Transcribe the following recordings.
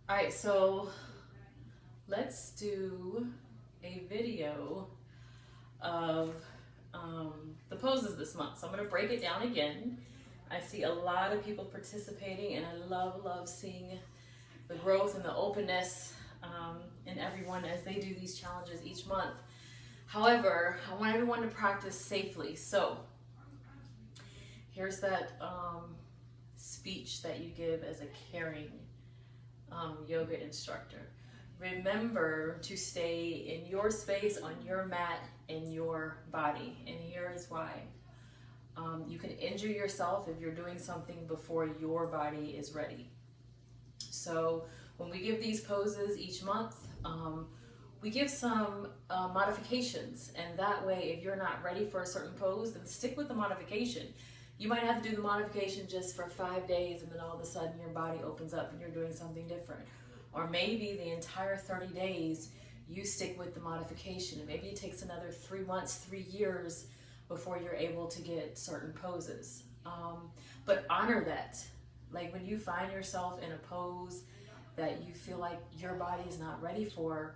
All right, so let's do a video of the poses this month. So I'm going to break it down again. I see a lot of people participating, and I love seeing the growth and the openness in everyone as they do these challenges each month. However, I want everyone to practice safely. So here's that speech that you give as a caring yoga instructor. Remember to stay in your space, on your mat, in your body. And here is why. You can injure yourself if you're doing something before your body is ready. So when we give these poses each month, we give some modifications. And that way, if you're not ready for a certain pose, then stick with the modification. You might have to do the modification just for 5 days, and then all of a sudden your body opens up and you're doing something different. Or maybe the entire 30 days you stick with the modification, and maybe it takes another 3 months, 3 years before you're able to get certain poses. But honor that. Like when you find yourself in a pose that you feel like your body is not ready for,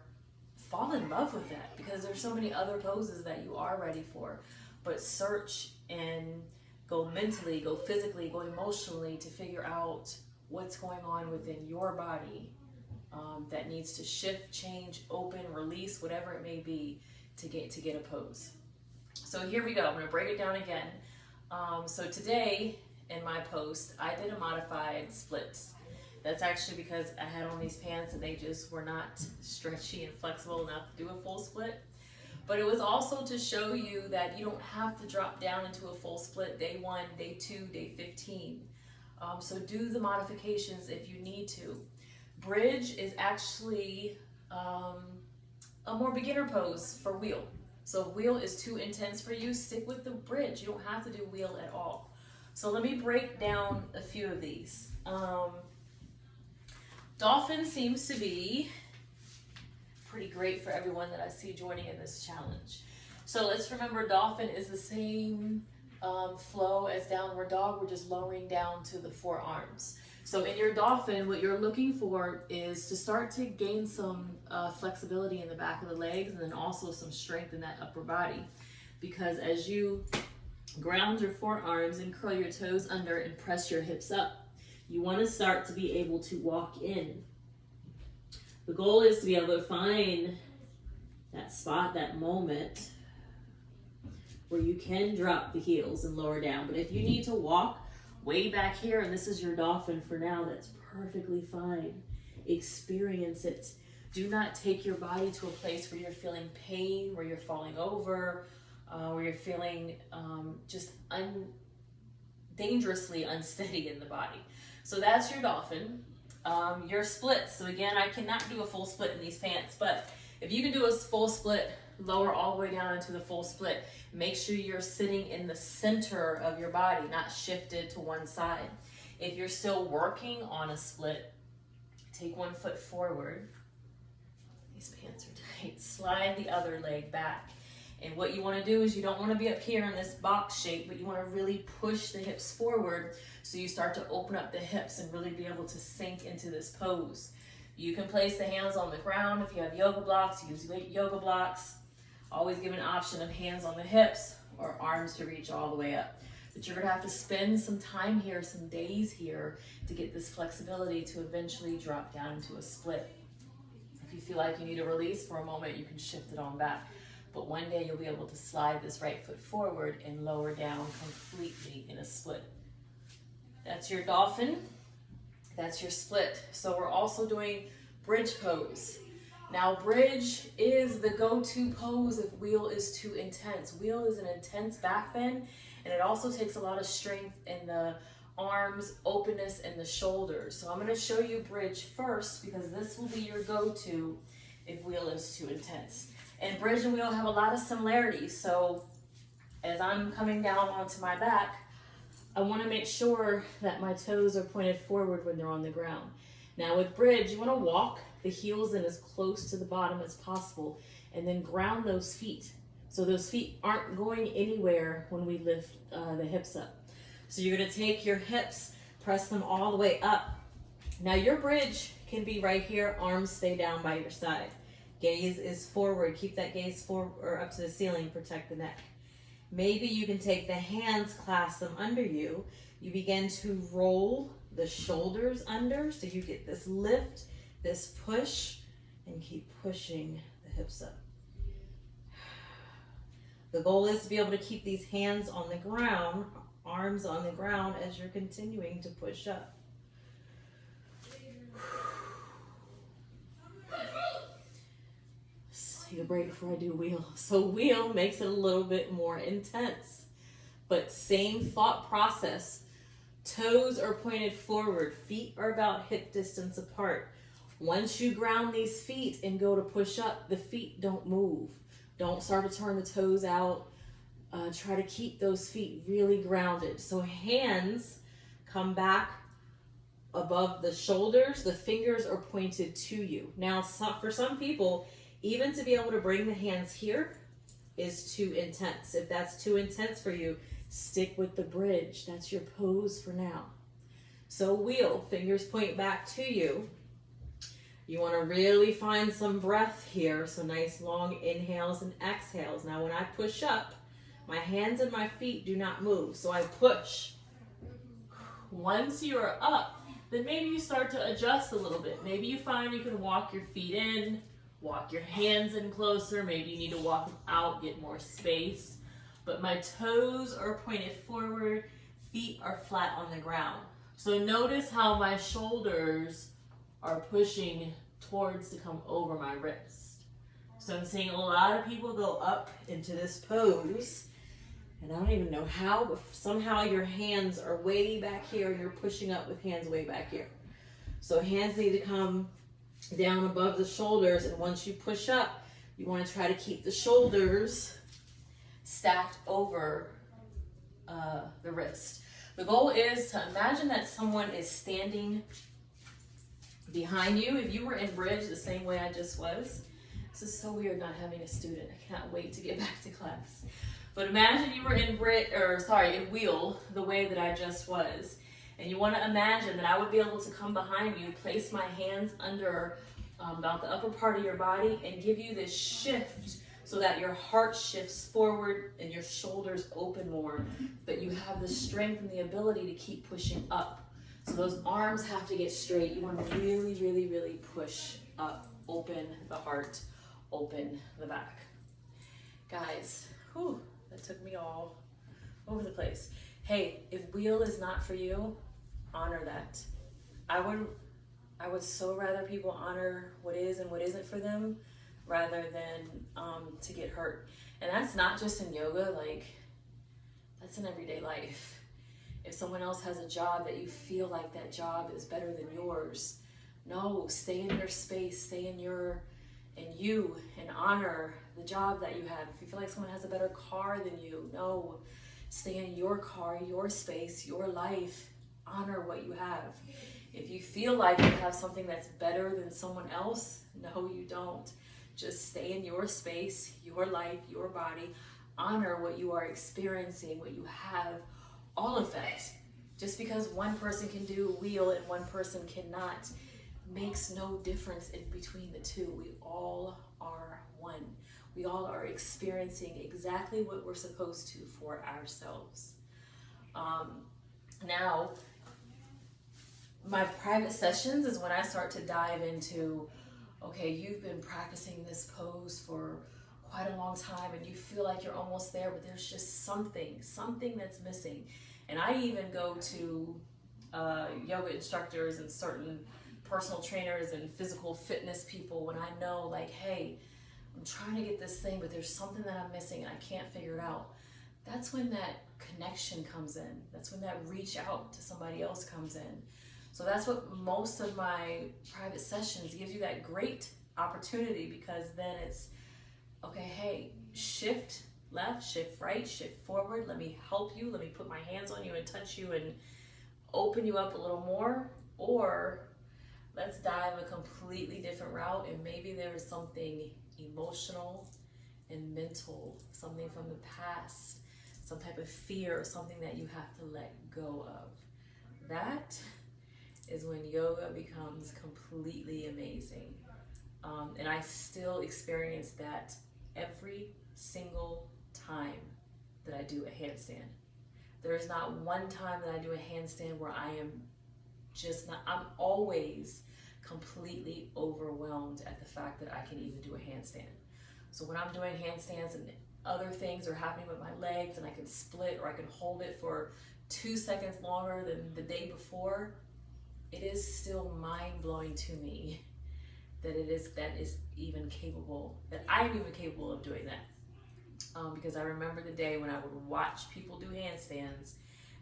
fall in love with that, because there's so many other poses that you are ready for. But search and go mentally, go physically, go emotionally to figure out what's going on within your body that needs to shift, change, open, release, whatever it may be to get a pose. So here we go. I'm going to break it down again. So today in my post, I did a modified split. That's actually because I had on these pants and they just were not stretchy and flexible enough to do a full split. But it was also to show you that you don't have to drop down into a full split day 1, day 2, day 15. So do the modifications if you need to. Bridge is actually a more beginner pose for wheel. So if wheel is too intense for you, stick with the bridge. You don't have to do wheel at all. So let me break down a few of these. Dolphin seems to be pretty great for everyone that I see joining in this challenge. So let's remember, dolphin is the same flow as downward dog. We're just lowering down to the forearms. So in your dolphin, what you're looking for is to start to gain some flexibility in the back of the legs, and then also some strength in that upper body. Because as you ground your forearms and curl your toes under and press your hips up, you want to start to be able to walk in. The goal is to be able to find that spot, that moment where you can drop the heels and lower down. But if you need to walk way back here and this is your dolphin for now, that's perfectly fine. Experience it. Do not take your body to a place where you're feeling pain, where you're falling over, where you're feeling just dangerously unsteady in the body. So that's your dolphin. Your splits. So again, I cannot do a full split in these pants, but if you can do a full split, lower all the way down into the full split. Make sure you're sitting in the center of your body, not shifted to one side. If you're still working on a split, take one foot forward. These pants are tight. Slide the other leg back. And what you want to do is you don't want to be up here in this box shape, but you want to really push the hips forward so you start to open up the hips and really be able to sink into this pose. You can place the hands on the ground. If you have yoga blocks, use yoga blocks. Always give an option of hands on the hips or arms to reach all the way up. But you're going to have to spend some time here, some days here, to get this flexibility to eventually drop down into a split. If you feel like you need a release for a moment, you can shift it on back. But one day you'll be able to slide this right foot forward and lower down completely in a split. That's your dolphin. That's your split. So we're also doing bridge pose. Now bridge is the go-to pose if wheel is too intense. Wheel is an intense back bend, and it also takes a lot of strength in the arms, openness, and the shoulders. So I'm going to show you bridge first, because this will be your go-to if wheel is too intense. And bridge and wheel have a lot of similarities. So as I'm coming down onto my back, I want to make sure that my toes are pointed forward when they're on the ground. Now with bridge, you want to walk the heels in as close to the bottom as possible, and then ground those feet. So those feet aren't going anywhere when we lift the hips up. So you're going to take your hips, press them all the way up, Now your bridge can be right here, arms stay down by your side. Gaze is forward, keep that gaze forward or up to the ceiling, protect the neck. Maybe you can take the hands, clasp them under you. You begin to roll the shoulders under so you get this lift, this push, and keep pushing the hips up. The goal is to be able to keep these hands on the ground, arms on the ground as you're continuing to push up. Take a break before I do wheel. So wheel makes it a little bit more intense, but same thought process. Toes are pointed forward, feet are about hip distance apart. Once you ground these feet and go to push up, the feet don't move. Don't start to turn the toes out. Try to keep those feet really grounded. So hands come back above the shoulders. The fingers are pointed to you. Now, for some people, even to be able to bring the hands here is too intense. If that's too intense for you, stick with the bridge. That's your pose for now. So wheel, fingers point back to you. You want to really find some breath here. So nice long inhales and exhales. Now when I push up, my hands and my feet do not move. So I push. Once you are up, then maybe you start to adjust a little bit. Maybe you find you can walk your feet in, walk your hands in closer. Maybe you need to walk them out, get more space. But my toes are pointed forward, feet are flat on the ground. So notice how my shoulders are pushing towards to come over my wrist. So I'm seeing a lot of people go up into this pose, and I don't even know how, but somehow your hands are way back here and you're pushing up with hands way back here. So hands need to come down above the shoulders, and once you push up, you want to try to keep the shoulders stacked over the wrist. The goal is to imagine that someone is standing behind you. If you were in bridge the same way I just was, this is so weird not having a student. I can't wait to get back to class. But imagine you were in in wheel the way that I just was. And you want to imagine that I would be able to come behind you, place my hands under about the upper part of your body and give you this shift so that your heart shifts forward and your shoulders open more, but you have the strength and the ability to keep pushing up. So those arms have to get straight. You want to really, really, really push up, open the heart, open the back. Guys, that took me all over the place. Hey, if wheel is not for you, honor that. I would so rather people honor what is and what isn't for them rather than to get hurt. And that's not just in yoga, like that's in everyday life. If someone else has a job that you feel like that job is better than yours, no, stay in your space, stay in you and honor the job that you have. If you feel like someone has a better car than you, no, stay in your car, your space, your life, honor what you have. If you feel like you have something that's better than someone else, no, you don't. Just stay in your space, your life, your body. Honor what you are experiencing, what you have, all of that. Just because one person can do wheel and one person cannot makes no difference in between the two. We all are one. We all are experiencing exactly what we're supposed to for ourselves. Now, my private sessions is when I start to dive into, okay, you've been practicing this pose for quite a long time and you feel like you're almost there, but there's just something that's missing. And I even go to yoga instructors and certain personal trainers and physical fitness people when I know, like, hey, I'm trying to get this thing, but there's something that I'm missing and I can't figure it out. That's when that connection comes in. That's when that reach out to somebody else comes in. So that's what most of my private sessions gives you, that great opportunity, because then it's, okay, hey, shift left, shift right, shift forward. Let me help you. Let me put my hands on you and touch you and open you up a little more. Or let's dive a completely different route, and maybe there is something emotional and mental, something from the past, some type of fear or something that you have to let go of. That is when yoga becomes completely amazing. And I still experience that every single time that I do a handstand. There is not one time that I do a handstand where I am just not, I'm always completely overwhelmed at the fact that I can even do a handstand. So when I'm doing handstands and other things are happening with my legs and I can split or I can hold it for 2 seconds longer than the day before, it is still mind-blowing to me that that is even capable, that I'm even capable of doing that. Because I remember the day when I would watch people do handstands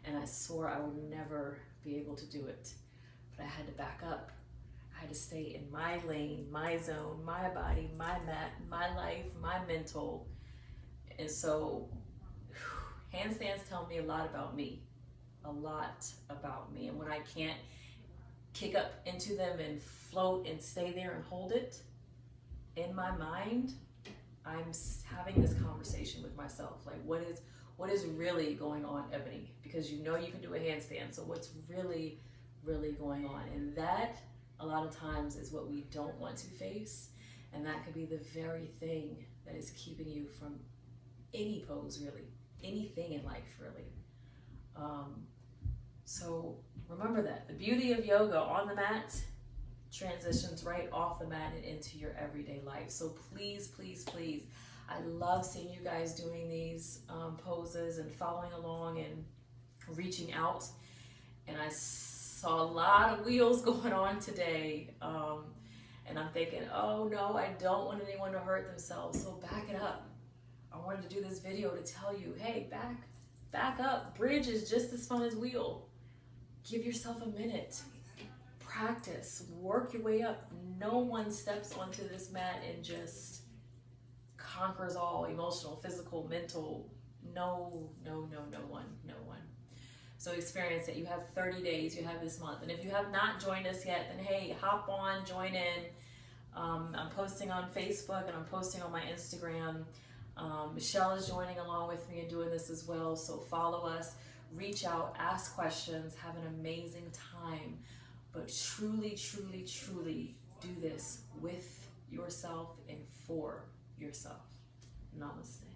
and I swore I would never be able to do it. But I had to back up. I had to stay in my lane, my zone, my body, my mat, my life, my mental. And so handstands tell me a lot about me. A lot about me. And when I can't kick up into them and float and stay there and hold it, in my mind, I'm having this conversation with myself. Like, what is really going on, Ebony? Because you know you can do a handstand, so what's really going on? And that, a lot of times, is what we don't want to face. And that could be the very thing that is keeping you from any pose, really. Anything in life, really. So remember that. The beauty of yoga on the mat transitions right off the mat and into your everyday life. So please, please, please, I love seeing you guys doing these poses and following along and reaching out. And I saw a lot of wheels going on today. And I'm thinking, oh no, I don't want anyone to hurt themselves. So back it up. I wanted to do this video to tell you, hey, back up. Bridge is just as fun as wheel. Give yourself a minute. Practice. Work your way up. No one steps onto this mat and just conquers all, emotional, physical, mental. No one. So experience it. You have 30 days. You have this month. And if you have not joined us yet, then hey, hop on, join in. I'm posting on Facebook and I'm posting on my Instagram. Michelle is joining along with me and doing this as well. So follow us, reach out, ask questions, have an amazing time. But truly, truly, truly do this with yourself and for yourself. Namaste.